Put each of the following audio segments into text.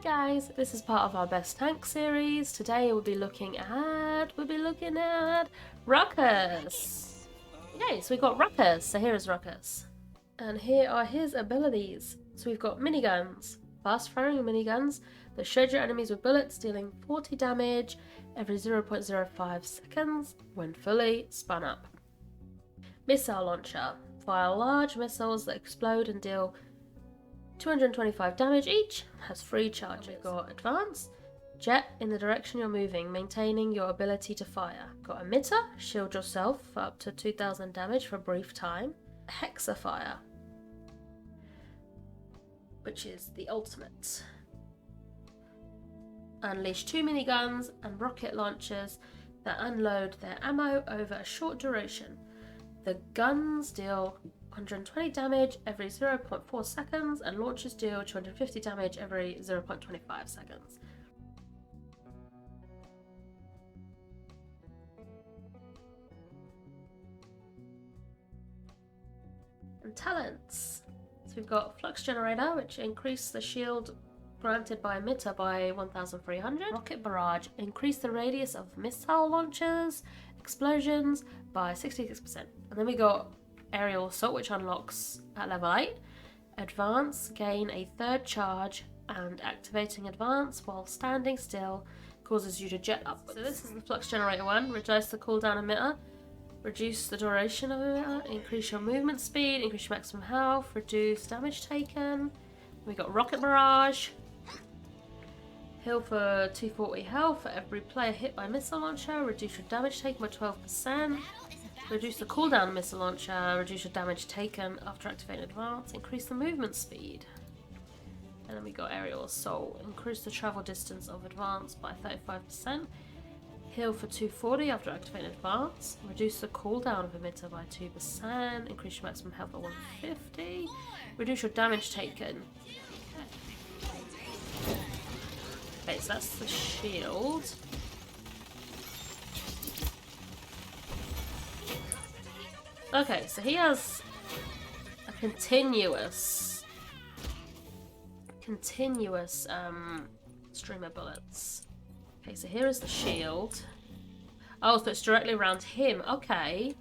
guys, this is part of our best tank series. Today we'll be looking at Ruckus. Yay, so we've got Ruckus. So here is Ruckus. And here are his abilities. So we've got miniguns, fast firing miniguns that shred your enemies with bullets, dealing 40 damage every 0.05 seconds when fully spun up. Missile launcher, fire large missiles that explode and deal 225 damage each, has 3 charges. We've got advance, jet in the direction you're moving, maintaining your ability to fire. Got emitter, shield yourself for up to 2000 damage for a brief time. Hexafire, which is the ultimate. Unleash 2 miniguns and rocket launchers that unload their ammo over a short duration. The guns deal 120 damage every 0.4 seconds and launchers deal 250 damage every 0.25 seconds. And talents. So we've got Flux Generator, which increase the shield granted by emitter by 1300. Rocket Barrage, increase the radius of missile launchers, explosions by 66%. And then we got Aerial Assault, which unlocks at level 8. Advance, gain a 3rd charge, and activating advance while standing still causes you to jet upwards. So this is the Flux Generator one. Reduce the cooldown emitter, reduce the duration of emitter, increase your movement speed, increase your maximum health, reduce damage taken. We got Rocket Barrage, heal for 240 health for every player hit by missile launcher, reduce your damage taken by 12%. Reduce the cooldown missile launcher, reduce your damage taken after activating advance, increase the movement speed. And then we got Aerial Assault, increase the travel distance of advance by 35%, heal for 240 after activating advance, reduce the cooldown of emitter by 2%, increase your maximum health by 150, reduce your damage taken. Okay, so that's the shield. Okay, so he has a continuous stream of bullets. Okay, so here is the shield. Oh, so it's directly around him. Okay.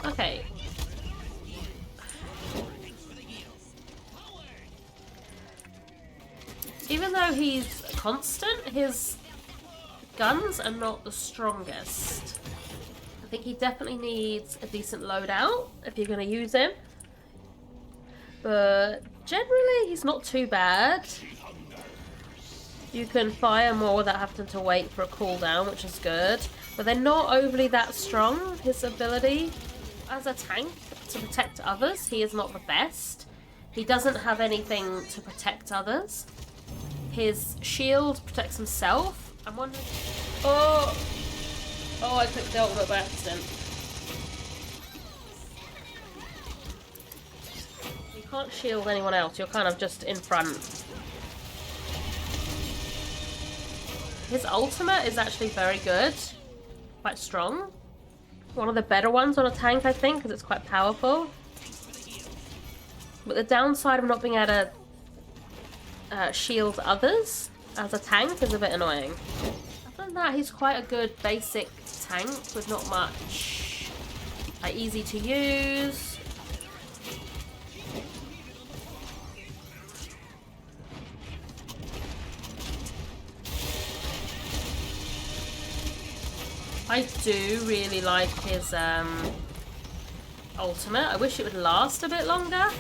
Okay. Even though he's constant, his guns are not the strongest. I think he definitely needs a decent loadout if you're going to use him. But generally, he's not too bad. You can fire more without having to wait for a cooldown, which is good. But they're not overly that strong, his ability. As a tank to protect others, he is not the best. He doesn't have anything to protect others. His shield protects himself. I'm wondering... Oh, I clicked the ultimate by accident. You can't shield anyone else, you're kind of just in front. His ultimate is actually very good. Quite strong. One of the better ones on a tank, I think, because it's quite powerful. But the downside of not being able to shield others as a tank is a bit annoying. Other than that, he's quite a good basic tank with not much, easy to use. I do really like his ultimate. I wish it would last a bit longer.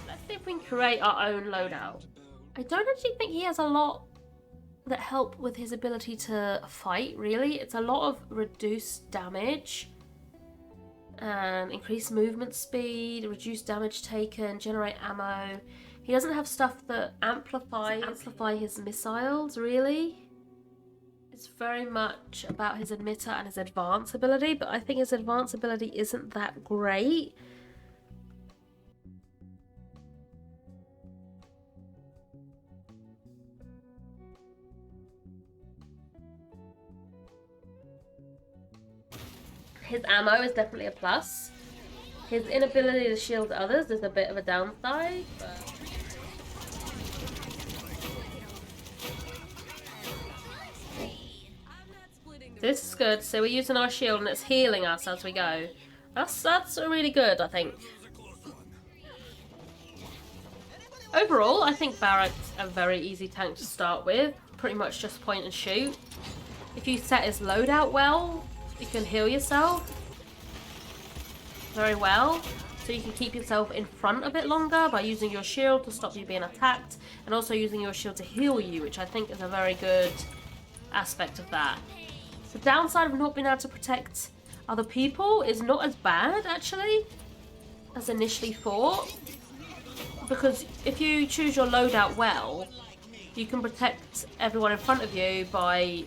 Let's see if we can create our own loadout. I don't actually think he has a lot that help with his ability to fight, really. It's a lot of reduced damage and increased movement speed, reduced damage taken, generate ammo. He doesn't have stuff that amplify his missiles, really. It's very much about his emitter and his advance ability, but I think his advance ability isn't that great. His ammo is definitely a plus. His inability to shield others is a bit of a downside, but This is good. So we're using our shield and it's healing us as we go. That's really good, I think. Overall, I think Barrack's a very easy tank to start with. Pretty much just point and shoot. If you set his loadout well, you can heal yourself very well. So you can keep yourself in front a bit longer by using your shield to stop you being attacked. And also using your shield to heal you, which I think is a very good aspect of that. The downside of not being able to protect other people is not as bad, actually, as initially thought. Because if you choose your loadout well, you can protect everyone in front of you by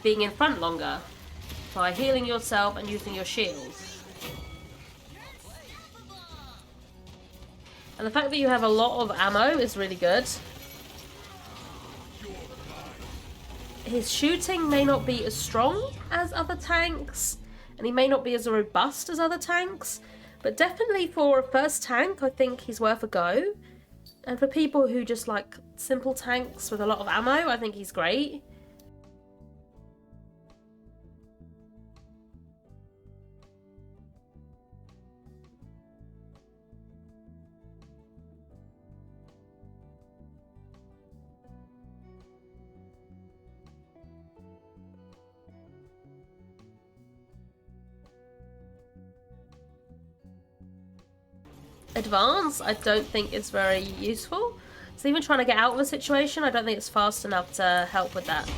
being in front longer, by healing yourself and using your shield. And the fact that you have a lot of ammo is really good. His shooting may not be as strong as other tanks, and he may not be as robust as other tanks, but definitely for a first tank, I think he's worth a go. And for people who just like simple tanks with a lot of ammo, I think he's great. Advance, I don't think is very useful. So even trying to get out of a situation, I don't think it's fast enough to help with that.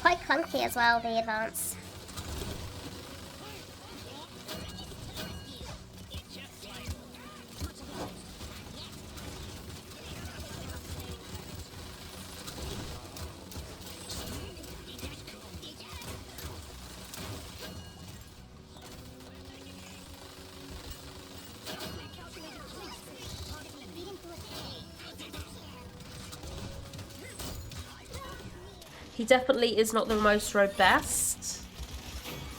Quite clunky as well, the advance. He definitely is not the most robust.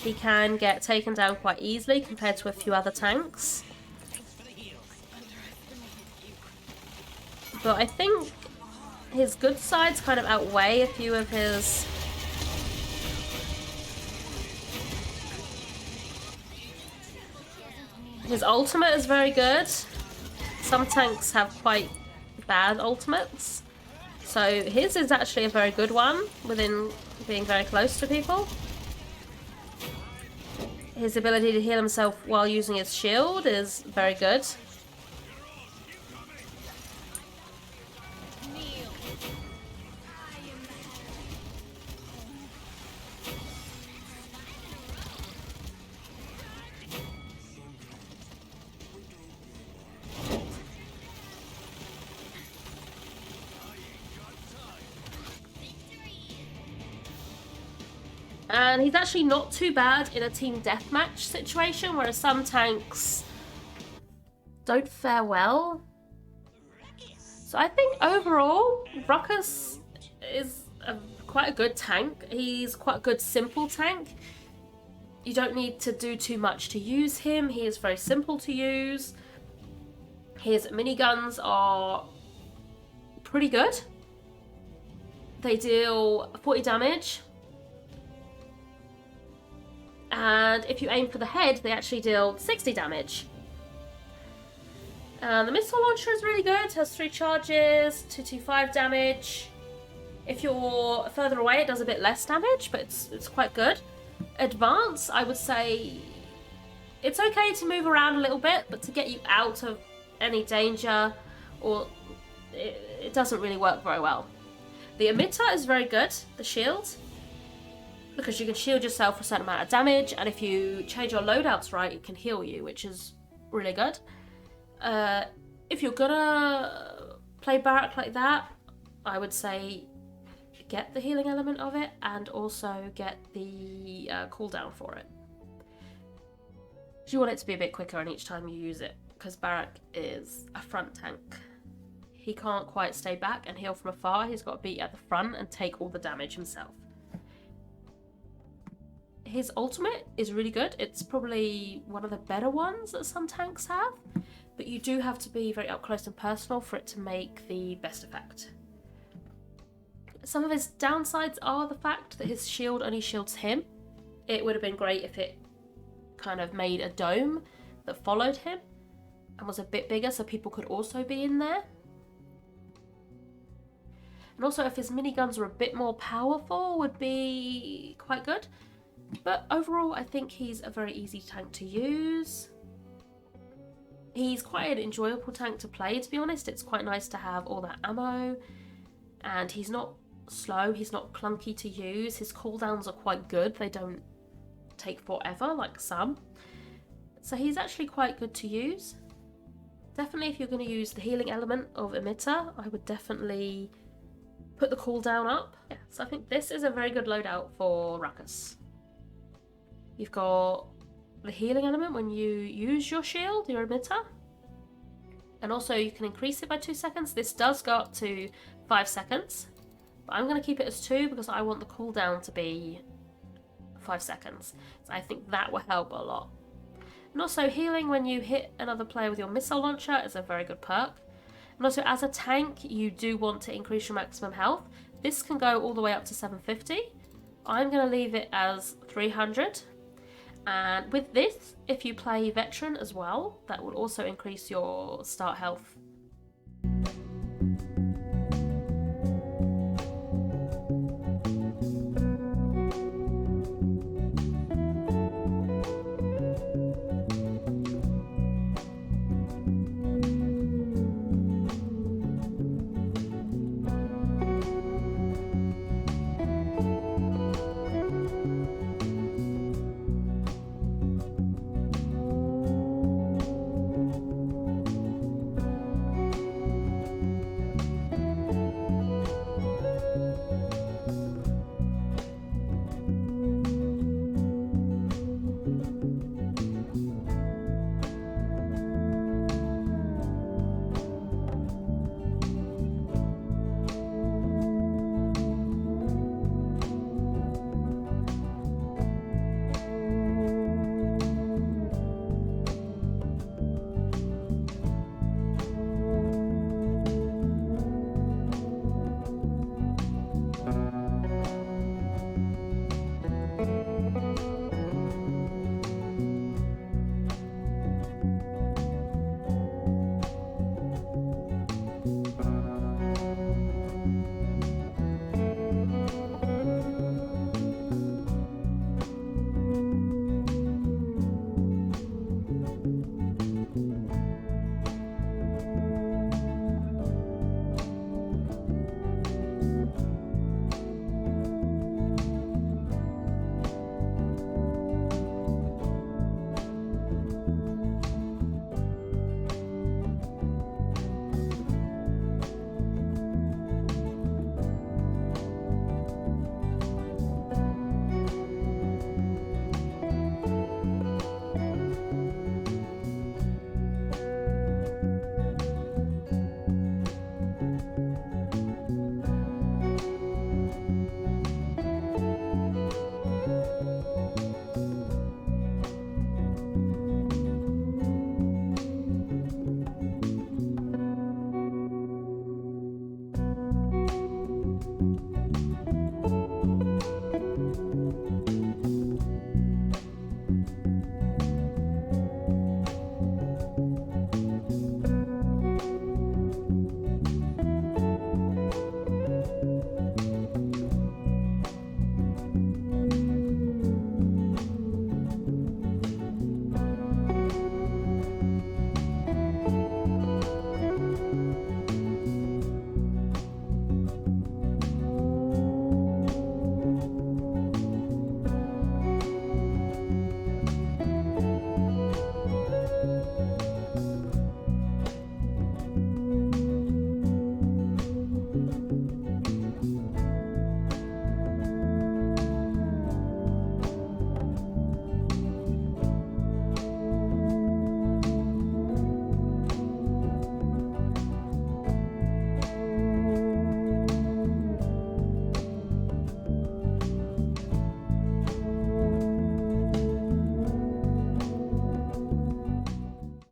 He can get taken down quite easily compared to a few other tanks. But I think his good sides kind of outweigh a few of his... His ultimate is very good. Some tanks have quite bad ultimates. So his is actually a very good one within being very close to people. His ability to heal himself while using his shield is very good. And he's actually not too bad in a team deathmatch situation, whereas some tanks don't fare well. So I think overall, Ruckus is quite a good tank. He's quite a good simple tank. You don't need to do too much to use him. He is very simple to use. His miniguns are pretty good. They deal 40 damage. And if you aim for the head, they actually deal 60 damage. And the missile launcher is really good. It has 3 charges, 225 damage. If you're further away, it does a bit less damage, but it's quite good. Advance, I would say it's okay to move around a little bit, but to get you out of any danger, or it doesn't really work very well. The emitter is very good, the shield, because you can shield yourself for a certain amount of damage, and if you change your loadouts right, it can heal you, which is really good. If you're gonna play Barrack like that, I would say get the healing element of it, and also get the cooldown for it. You want it to be a bit quicker on each time you use it, because Barrack is a front tank. he can't quite stay back and heal from afar. He's got to be at the front and take all the damage himself. His ultimate is really good. It's probably one of the better ones that some tanks have, but you do have to be very up close and personal for it to make the best effect. Some of his downsides are the fact that his shield only shields him. It would have been great if it kind of made a dome that followed him and was a bit bigger so people could also be in there. And also if his miniguns were a bit more powerful would be quite good. But overall, I think he's a very easy tank to use. He's quite an enjoyable tank to play, to be honest. It's quite nice to have all that ammo. And he's not slow, he's not clunky to use. His cooldowns are quite good. They don't take forever like some. So he's actually quite good to use. Definitely if you're going to use the healing element of emitter, I would definitely put the cooldown up. Yeah, so I think this is a very good loadout for Ruckus. You've got the healing element when you use your shield, your emitter. And also you can increase it by 2 seconds. This does go up to 5 seconds. But I'm going to keep it as 2 because I want the cooldown to be 5 seconds. So I think that will help a lot. And also healing when you hit another player with your missile launcher is a very good perk. And also as a tank, you do want to increase your maximum health. This can go all the way up to 750. I'm going to leave it as 300. And with this, if you play veteran as well, that will also increase your start health